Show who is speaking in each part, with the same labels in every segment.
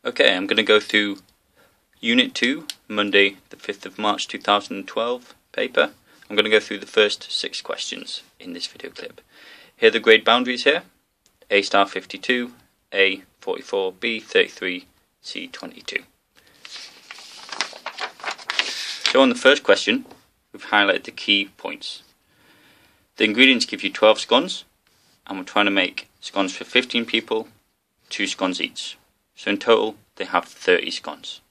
Speaker 1: Okay, I'm going to go through Unit 2, Monday the 5th of March 2012 paper. I'm going to go through the first 6 questions in this video clip. Here are the grade boundaries here. A star 52, A 44, B 33, C 22. So on the first question, we've highlighted the key points. The ingredients give you 12 scones, and we're trying to make scones for 15 people, 2 scones each. So in total, they have 30 scones.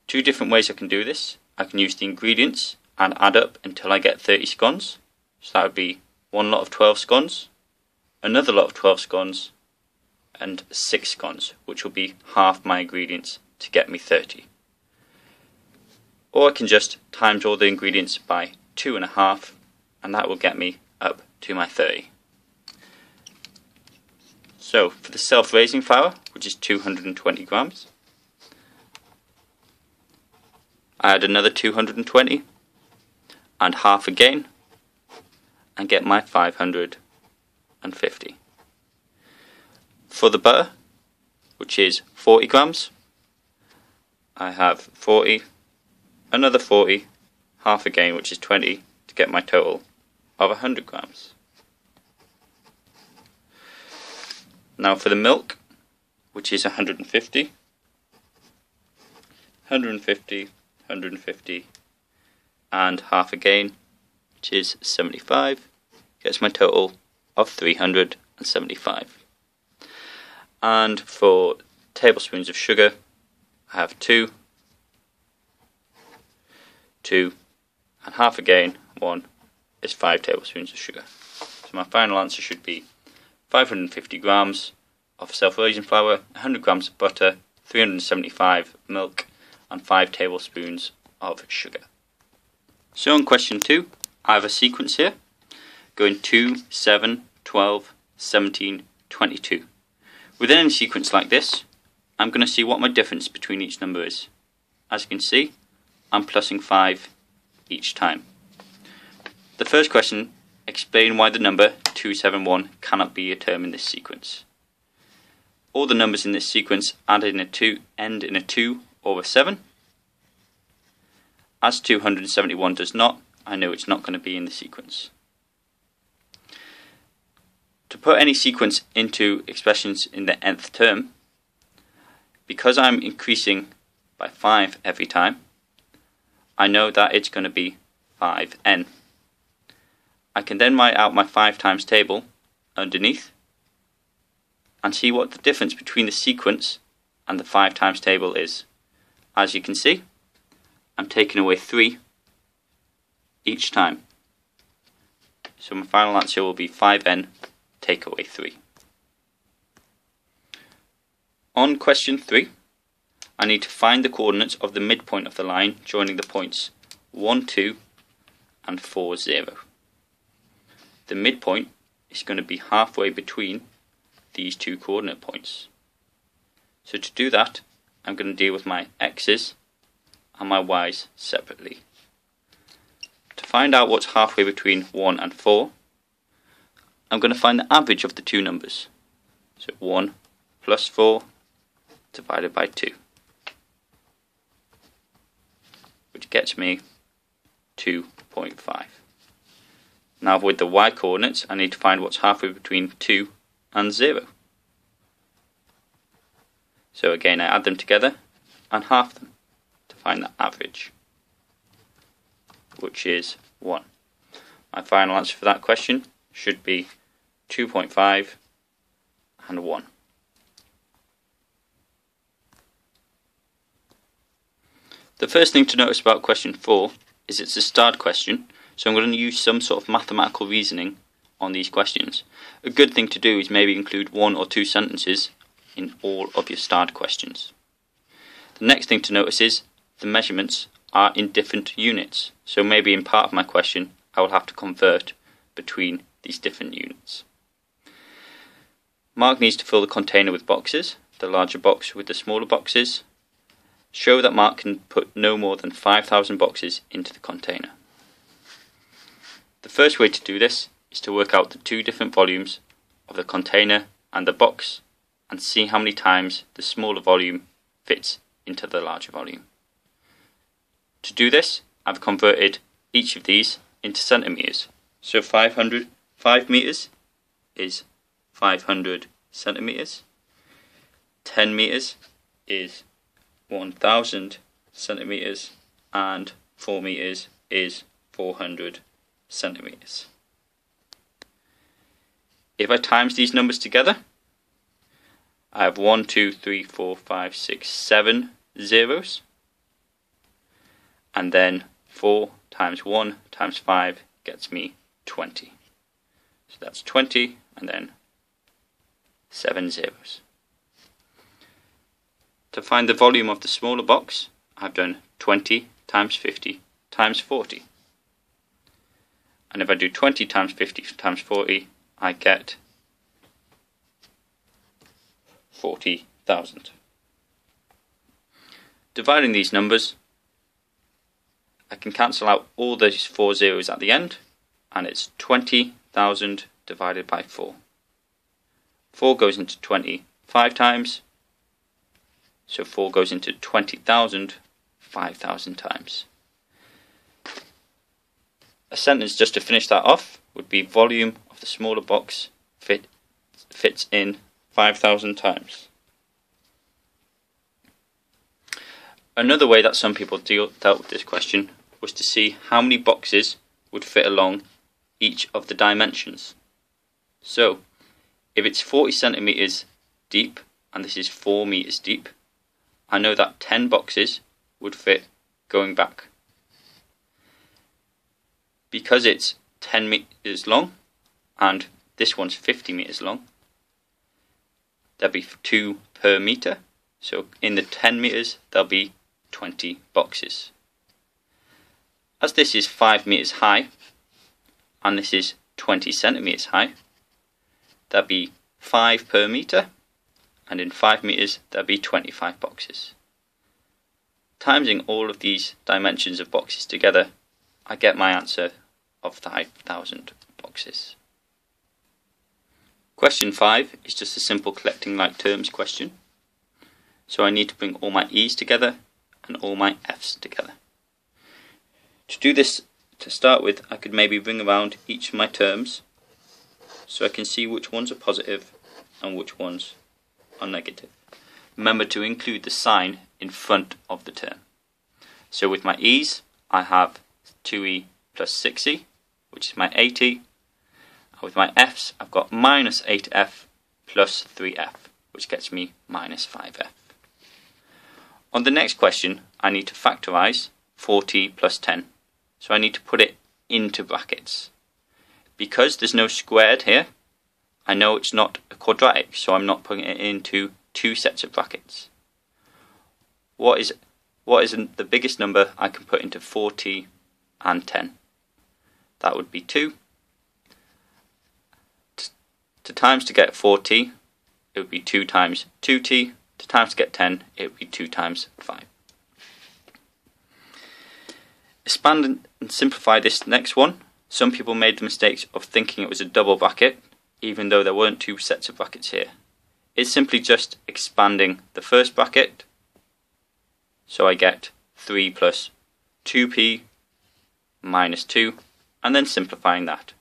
Speaker 1: 2 different ways I can do this. I can use the ingredients and add up until I get 30 scones. So that would be one lot of 12 scones, another lot of 12 scones, and 6 scones, which will be half my ingredients to get me 30. Or I can just times all the ingredients by 2.5, and that will get me up to my 30. So for the self-raising flour, which is 220 grams, I add another 220 and half again and get my 550. For the butter, which is 40 grams, I have 40, another 40, half again, which is 20, to get my total of 100 grams. Now for the milk, which is 150, 150, 150, and half again, which is 75, gets my total of 375. And for tablespoons of sugar, I have 2, and half again, 1, is 5 tablespoons of sugar. So my final answer should be 550 grams of self-raising flour, 100 grams of butter, 375 milk, and 5 tablespoons of sugar. So on question 2, I have a sequence here going 2, 7, 12, 17, 22. Within any sequence like this, I'm going to see what my difference between each number is. As you can see, I'm plussing 5 each time. The first question, explain why the number 271 cannot be a term in this sequence. All the numbers in this sequence end in a 2 or a 7. As 271 does not, I know it's not going to be in the sequence. To put any sequence into expressions in the nth term, because I'm increasing by 5 every time, I know that it's going to be 5n. I can then write out my 5 times table underneath and see what the difference between the sequence and the 5 times table is. As you can see, I'm taking away 3 each time. So my final answer will be 5n take away 3. On question 3, I need to find the coordinates of the midpoint of the line joining the points 1, 2 and 4, 0. The midpoint is going to be halfway between these 2 coordinate points. So to do that, I'm going to deal with my x's and my y's separately. To find out what's halfway between 1 and 4, I'm going to find the average of the 2 numbers. So 1 plus 4 divided by 2, which gets me 2.5. Now with the y coordinates, I need to find what's halfway between 2 and 0. So again, I add them together and half them to find the average, which is 1. My final answer for that question should be 2.5 and 1. The first thing to notice about question 4 is it's a starred question, so I'm going to use some sort of mathematical reasoning on these questions. A good thing to do is maybe include 1 or 2 sentences in all of your starred questions. The next thing to notice is the measurements are in different units, so maybe in part of my question I will have to convert between these different units. Mark needs to fill the container with boxes, the larger box with the smaller boxes. Show that Mark can put no more than 5,000 boxes into the container. The first way to do this is to work out the 2 different volumes of the container and the box and see how many times the smaller volume fits into the larger volume. To do this, I've converted each of these into centimetres. So 5 metres is 500 centimetres. 10 metres is 1000 centimetres, and 4 metres is 400 centimetres. If I times these numbers together, I have 1, 2, 3, 4, 5, 6, 7 zeros, and then 4 times 1 times 5 gets me 20. So that's 20 and then 7 zeros. To find the volume of the smaller box, I've done 20 times 50 times 40. And if I do 20 times 50 times 40, I get 40,000. Dividing these numbers, I can cancel out all those 4 zeros at the end, and it's 20,000 divided by 4. 4 goes into 20 5 times, so 4 goes into 20,000 5,000 times. A sentence just to finish that off would be volume of the smaller box fits in 5,000 times. Another way that some people dealt with this question was to see how many boxes would fit along each of the dimensions. So, if it's 40 centimetres deep and this is 4 metres deep, I know that 10 boxes would fit going back. Because it's 10 metres long and this one's 50 metres long, there'll be 2 per metre, so in the 10 metres there'll be 20 boxes. As this is 5 metres high and this is 20 centimetres high, there'll be 5 per metre, and in 5 metres there'll be 25 boxes. Timesing all of these dimensions of boxes together, I get my answer of 5,000 boxes. Question 5 is just a simple collecting like terms question. So I need to bring all my E's together and all my F's together. To do this, to start with, I could maybe bring around each of my terms so I can see which ones are positive and which ones are negative. Remember to include the sign in front of the term. So with my E's, I have 2E plus 6E, which is my 8E. And with my F's, I've got minus 8F plus 3F, which gets me minus 5F. On the next question, I need to factorise 4t plus 10. So I need to put it into brackets. Because there's no squared here, I know it's not a quadratic, so I'm not putting it into 2 sets of brackets. What is the biggest number I can put into 4t and 10? That would be 2. To times to get 4t, it would be 2 times 2t. To times to get 10, it would be 2 times 5. Expand and simplify this next one. Some people made the mistake of thinking it was a double bracket, even though there weren't 2 sets of brackets here. It's simply just expanding the first bracket, so I get 3 plus 2p minus 2, and then simplifying that.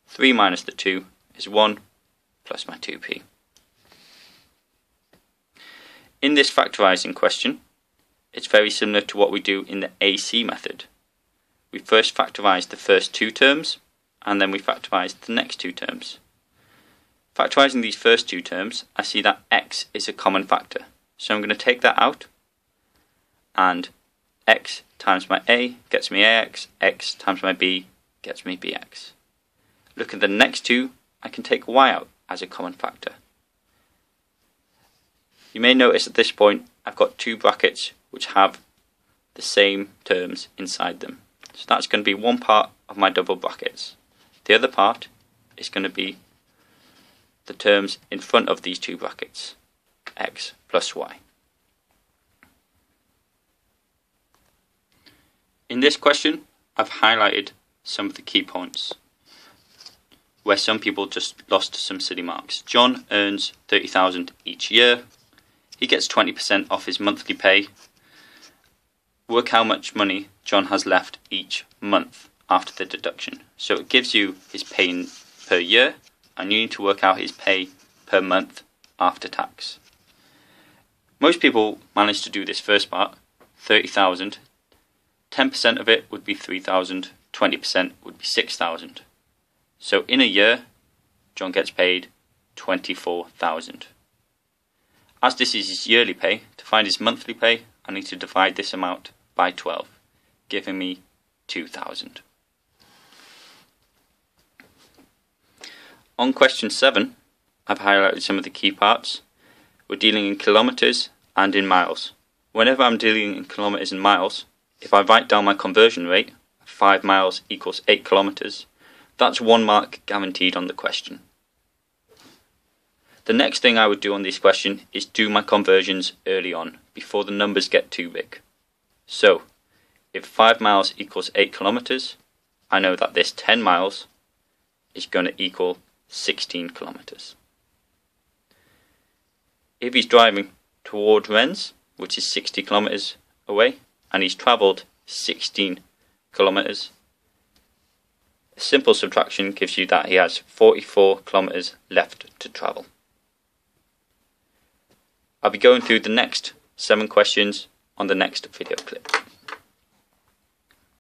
Speaker 1: 3 minus the 2 is 1 plus my 2p. In this factorising question, it's very similar to what we do in the AC method. We first factorise the first 2 terms, and then we factorise the next 2 terms. Factorising these first 2 terms, I see that x is a common factor. So I'm going to take that out, and x times my a gets me ax, x times my b gets me bx. Look at the next 2, I can take y out as a common factor. You may notice at this point I've got 2 brackets which have the same terms inside them. So that's going to be one part of my double brackets. The other part is going to be the terms in front of these 2 brackets, x plus y. In this question, I've highlighted some of the key points. where some people just lost some silly marks. John earns 30,000 each year. He gets 20% off his monthly pay. Work how much money John has left each month after the deduction. So it gives you his pay per year, and you need to work out his pay per month after tax. Most people manage to do this first part, 30,000. 10% of it would be 3,000, 20% would be 6,000. So in a year, John gets paid 24,000. As this is his yearly pay, to find his monthly pay, I need to divide this amount by 12, giving me 2,000. On question 7, I've highlighted some of the key parts. We're dealing in kilometres and in miles. Whenever I'm dealing in kilometres and miles, if I write down my conversion rate, 5 miles equals 8 kilometres, that's 1 mark guaranteed on the question. The next thing I would do on this question is do my conversions early on, before the numbers get too big. So, if 5 miles equals 8 kilometres, I know that this 10 miles is going to equal 16 kilometres. If he's driving toward Rennes, which is 60 kilometres away, and he's travelled 16 kilometres, a simple subtraction gives you that he has 44 kilometres left to travel. I'll be going through the next 7 questions on the next video clip.